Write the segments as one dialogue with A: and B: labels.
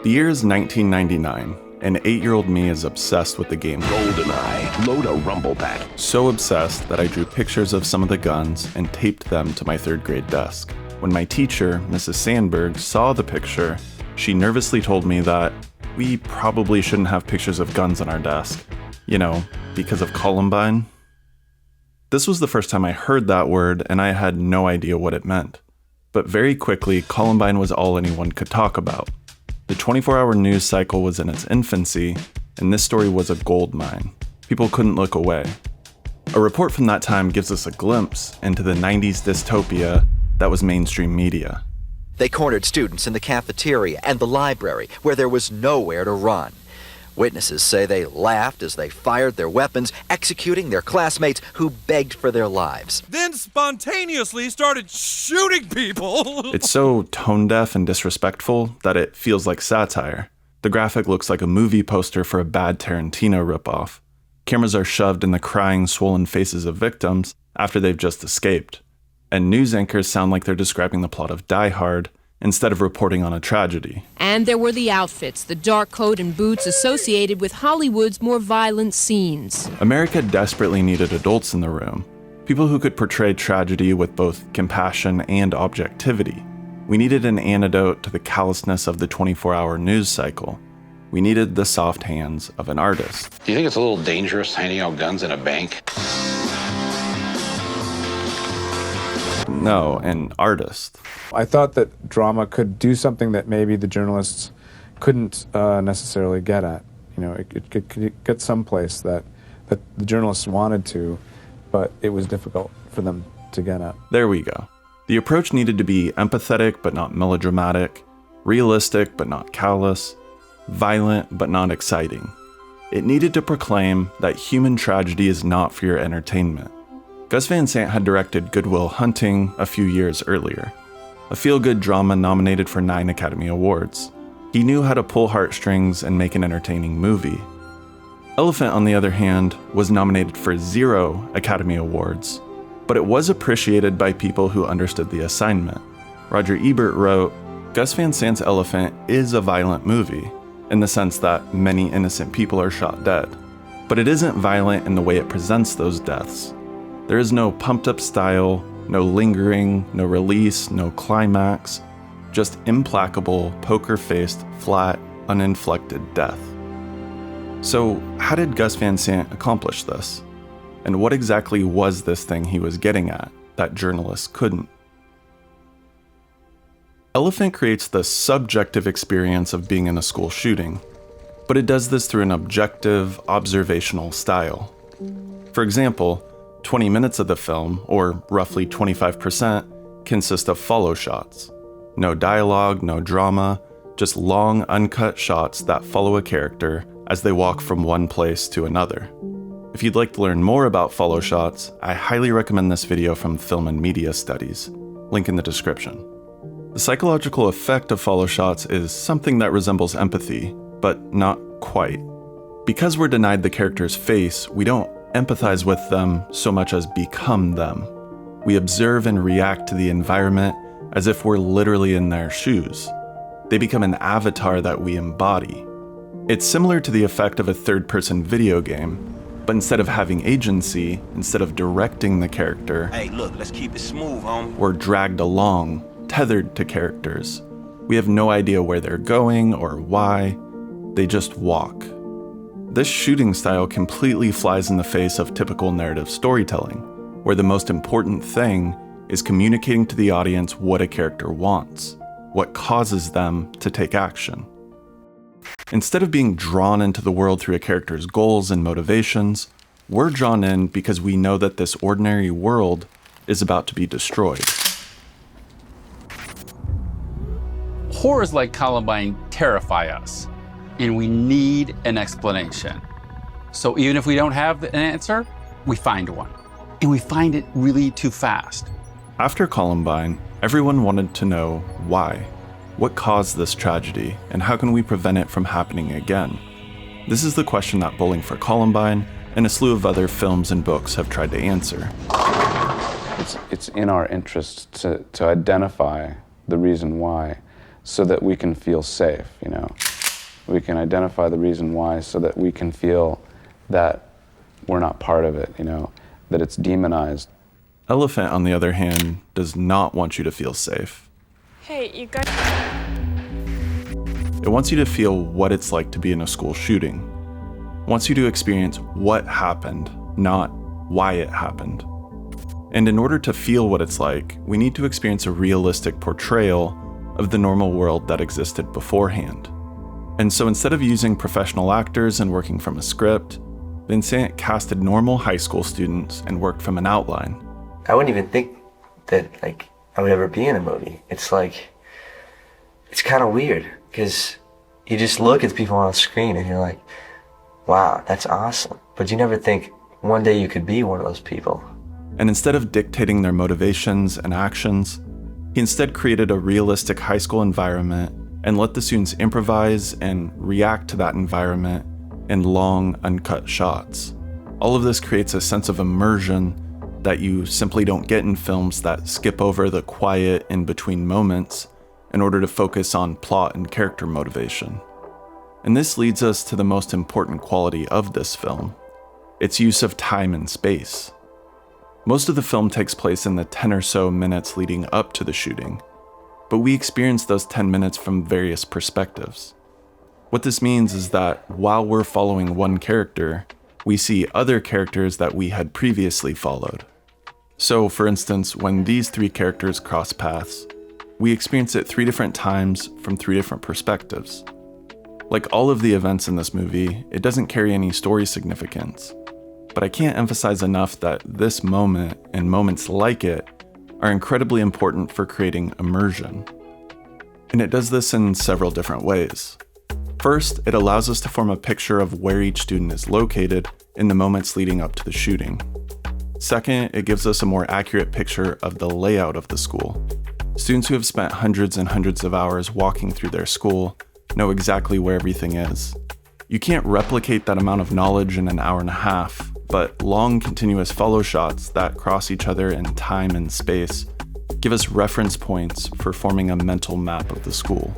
A: The year is 1999, and 8-year-old me is obsessed with the game
B: GoldenEye. Load a rumble pack.
A: So obsessed that I drew pictures of some of the guns and taped them to my 3rd grade desk. When my teacher, Mrs. Sandberg, saw the picture, she nervously told me that we probably shouldn't have pictures of guns on our desk. You know, because of Columbine. This was the first time I heard that word, and I had no idea what it meant. But very quickly, Columbine was all anyone could talk about. The 24-hour news cycle was in its infancy, and this story was a gold mine. People couldn't look away. A report from that time gives us a glimpse into the 90s dystopia that was mainstream media.
C: They cornered students in the cafeteria and the library, where there was nowhere to run. Witnesses say they laughed as they fired their weapons, executing their classmates who begged for their lives.
D: Then spontaneously started shooting people.
A: It's so tone-deaf and disrespectful that it feels like satire. The graphic looks like a movie poster for a bad Tarantino ripoff. Cameras are shoved in the crying, swollen faces of victims after they've just escaped. And news anchors sound like they're describing the plot of Die Hard instead of reporting on a tragedy.
E: And there were the outfits, the dark coat and boots associated with Hollywood's more violent scenes.
A: America desperately needed adults in the room, people who could portray tragedy with both compassion and objectivity. We needed an antidote to the callousness of the 24-hour news cycle. We needed the soft hands of an artist.
F: Do you think it's a little dangerous handing out guns in a bank?
A: No, an artist.
G: I thought that drama could do something that maybe the journalists couldn't necessarily get at. You know, it could get someplace that the journalists wanted to, but it was difficult for them to get at.
A: There we go. The approach needed to be empathetic but not melodramatic, realistic but not callous, violent but not exciting. It needed to proclaim that human tragedy is not for your entertainment. Gus Van Sant had directed Good Will Hunting a few years earlier, a feel-good drama nominated for 9 Academy Awards. He knew how to pull heartstrings and make an entertaining movie. Elephant, on the other hand, was nominated for 0 Academy Awards, but it was appreciated by people who understood the assignment. Roger Ebert wrote, "Gus Van Sant's Elephant is a violent movie, in the sense that many innocent people are shot dead, but it isn't violent in the way it presents those deaths. There is no pumped-up style, no lingering, no release, no climax, just implacable, poker-faced, flat, uninflected death." So, how did Gus Van Sant accomplish this? And what exactly was this thing he was getting at that journalists couldn't? Elephant creates the subjective experience of being in a school shooting, but it does this through an objective, observational style. For example, 20 minutes of the film, or roughly 25%, consist of follow shots. No dialogue, no drama, just long, uncut shots that follow a character as they walk from one place to another. If you'd like to learn more about follow shots, I highly recommend this video from Film and Media Studies, link in the description. The psychological effect of follow shots is something that resembles empathy, but not quite. Because we're denied the character's face, we don't empathize with them so much as become them. We observe and react to the environment as if we're literally in their shoes. They become an avatar that we embody. It's similar to the effect of a third-person video game, but instead of having agency, instead of directing the character,
B: Hey, look, let's keep it smooth, homie.
A: we're dragged along, tethered to characters. We have no idea where they're going or why. They just walk. This shooting style completely flies in the face of typical narrative storytelling, where the most important thing is communicating to the audience what a character wants, what causes them to take action. Instead of being drawn into the world through a character's goals and motivations, we're drawn in because we know that this ordinary world is about to be destroyed.
H: Horrors like Columbine terrify us, and we need an explanation. So even if we don't have an answer, we find one. And we find it really too fast.
A: After Columbine, everyone wanted to know why. What caused this tragedy, and how can we prevent it from happening again? This is the question that Bowling for Columbine and a slew of other films and books have tried to answer.
G: It's in our interest to identify the reason why, so that we can feel safe, you know. We can identify the reason why so that we can feel that we're not part of it, that it's demonized.
A: Elephant, on the other hand, does not want you to feel safe.
I: Hey, you got...
A: It wants you to feel what it's like to be in a school shooting. It wants you to experience what happened, not why it happened. And in order to feel what it's like, we need to experience a realistic portrayal of the normal world that existed beforehand. And so instead of using professional actors and working from a script, Van Sant casted normal high school students and worked from an outline.
J: I wouldn't even think that, I would ever be in a movie. It's kind of weird, because you just look at the people on the screen and you're like, wow, that's awesome. But you never think one day you could be one of those people.
A: And instead of dictating their motivations and actions, he instead created a realistic high school environment and let the students improvise and react to that environment in long, uncut shots. All of this creates a sense of immersion that you simply don't get in films that skip over the quiet in-between moments in order to focus on plot and character motivation. And this leads us to the most important quality of this film, its use of time and space. Most of the film takes place in the 10 or so minutes leading up to the shooting, but we experience those 10 minutes from various perspectives. What this means is that while we're following one character, we see other characters that we had previously followed. So, for instance, when these three characters cross paths, we experience it 3 different times from 3 different perspectives. Like all of the events in this movie, it doesn't carry any story significance, but I can't emphasize enough that this moment and moments like it are incredibly important for creating immersion. And it does this in several different ways. First, it allows us to form a picture of where each student is located in the moments leading up to the shooting. Second, it gives us a more accurate picture of the layout of the school. Students who have spent hundreds and hundreds of hours walking through their school know exactly where everything is. You can't replicate that amount of knowledge in an hour and a half, but long continuous follow shots that cross each other in time and space give us reference points for forming a mental map of the school.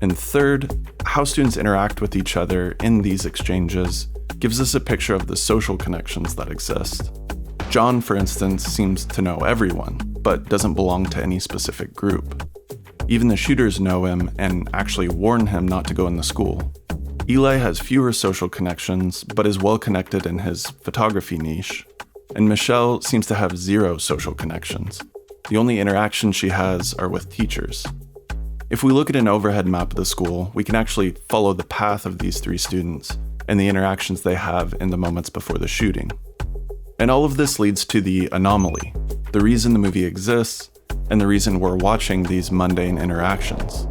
A: And third, how students interact with each other in these exchanges gives us a picture of the social connections that exist. John, for instance, seems to know everyone, but doesn't belong to any specific group. Even the shooters know him and actually warn him not to go in the school. Eli has fewer social connections, but is well connected in his photography niche. And Michelle seems to have 0 social connections. The only interactions she has are with teachers. If we look at an overhead map of the school, we can actually follow the path of these 3 students and the interactions they have in the moments before the shooting. And all of this leads to the anomaly, the reason the movie exists, and the reason we're watching these mundane interactions.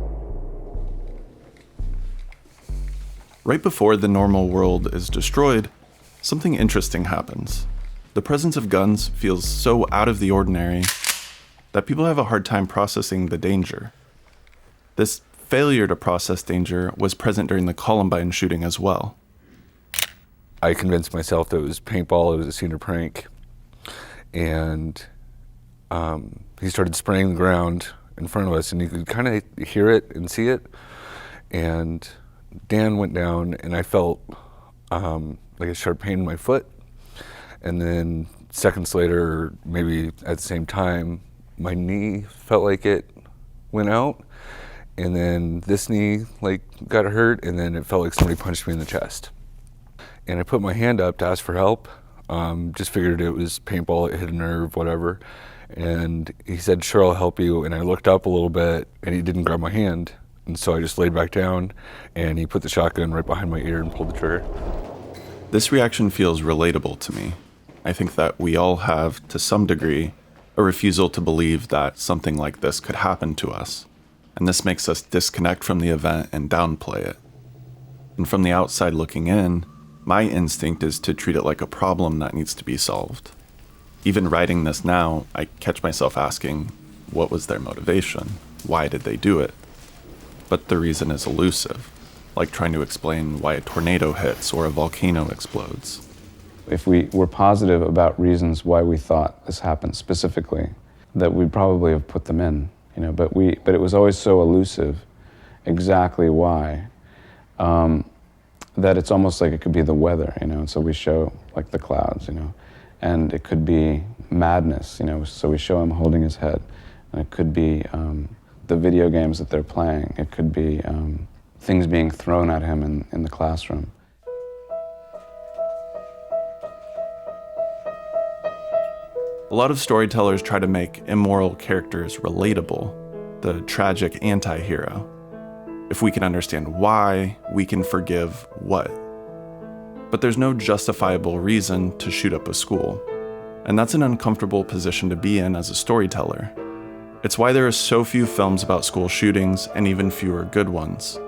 A: Right before the normal world is destroyed, something interesting happens. The presence of guns feels so out of the ordinary that people have a hard time processing the danger. This failure to process danger was present during the Columbine shooting as well.
K: I convinced myself that it was paintball, it was a senior prank, and he started spraying the ground in front of us, and you could kind of hear it and see it, and Dan went down, and I felt like a sharp pain in my foot, and then seconds later, maybe at the same time, my knee felt like it went out, and then this knee got hurt, and then it felt like somebody punched me in the chest. And I put my hand up to ask for help, just figured it was paintball, it hit a nerve, whatever. And he said, sure, I'll help you. And I looked up a little bit, and he didn't grab my hand. And so I just laid back down, and he put the shotgun right behind my ear and pulled the trigger.
A: This reaction feels relatable to me. I think that we all have, to some degree, a refusal to believe that something like this could happen to us. And this makes us disconnect from the event and downplay it. And from the outside looking in, my instinct is to treat it like a problem that needs to be solved. Even writing this now, I catch myself asking, what was their motivation? Why did they do it? But the reason is elusive, like trying to explain why a tornado hits or a volcano explodes.
G: If we were positive about reasons why we thought this happened specifically, that we'd probably have put them in, but it was always so elusive exactly why. that it's almost like it could be the weather, you know, and so we show like the clouds, you know, and it could be madness, you know, so we show him holding his head, and it could be the video games that they're playing, it could be things being thrown at him in the classroom.
A: A lot of storytellers try to make immoral characters relatable, the tragic anti-hero. If we can understand why, we can forgive what. But there's no justifiable reason to shoot up a school, and that's an uncomfortable position to be in as a storyteller. It's why there are so few films about school shootings and even fewer good ones.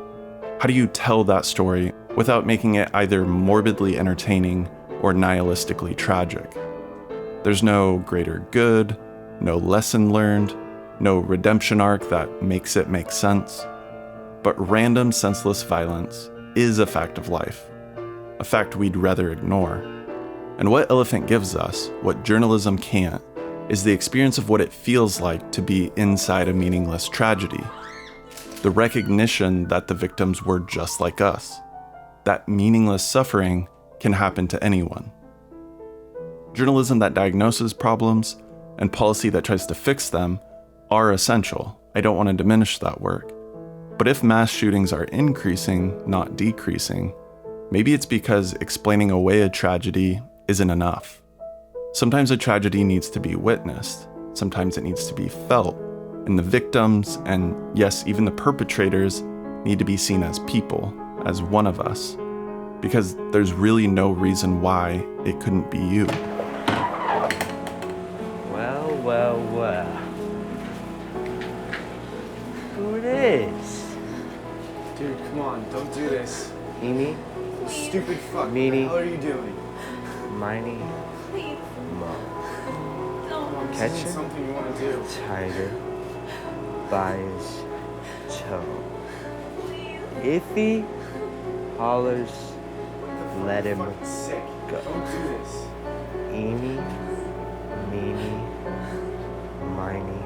A: How do you tell that story without making it either morbidly entertaining or nihilistically tragic? There's no greater good, no lesson learned, no redemption arc that makes it make sense. But random, senseless violence is a fact of life, a fact we'd rather ignore. And what Elephant gives us, what journalism can't, is the experience of what it feels like to be inside a meaningless tragedy. The recognition that the victims were just like us. That meaningless suffering can happen to anyone. Journalism that diagnoses problems and policy that tries to fix them are essential. I don't want to diminish that work. But if mass shootings are increasing, not decreasing, maybe it's because explaining away a tragedy isn't enough. Sometimes a tragedy needs to be witnessed. Sometimes it needs to be felt. And the victims, and yes, even the perpetrators, need to be seen as people, as one of us. Because there's really no reason why it couldn't be you.
J: Well. Who it is?
I: Dude, come on, don't do this.
J: Mimmi?
I: Stupid fuck.
J: Meanie.
I: What the hell are you doing?
J: Miney?
L: Please.
J: Mo.
L: Don't.
I: This isn't something you want to do.
J: Tiger. By his toe.
L: Please.
J: If he hollers, let him
I: Fucking sick.
J: go.
I: Don't do this.
J: Eeny, meeny, miny,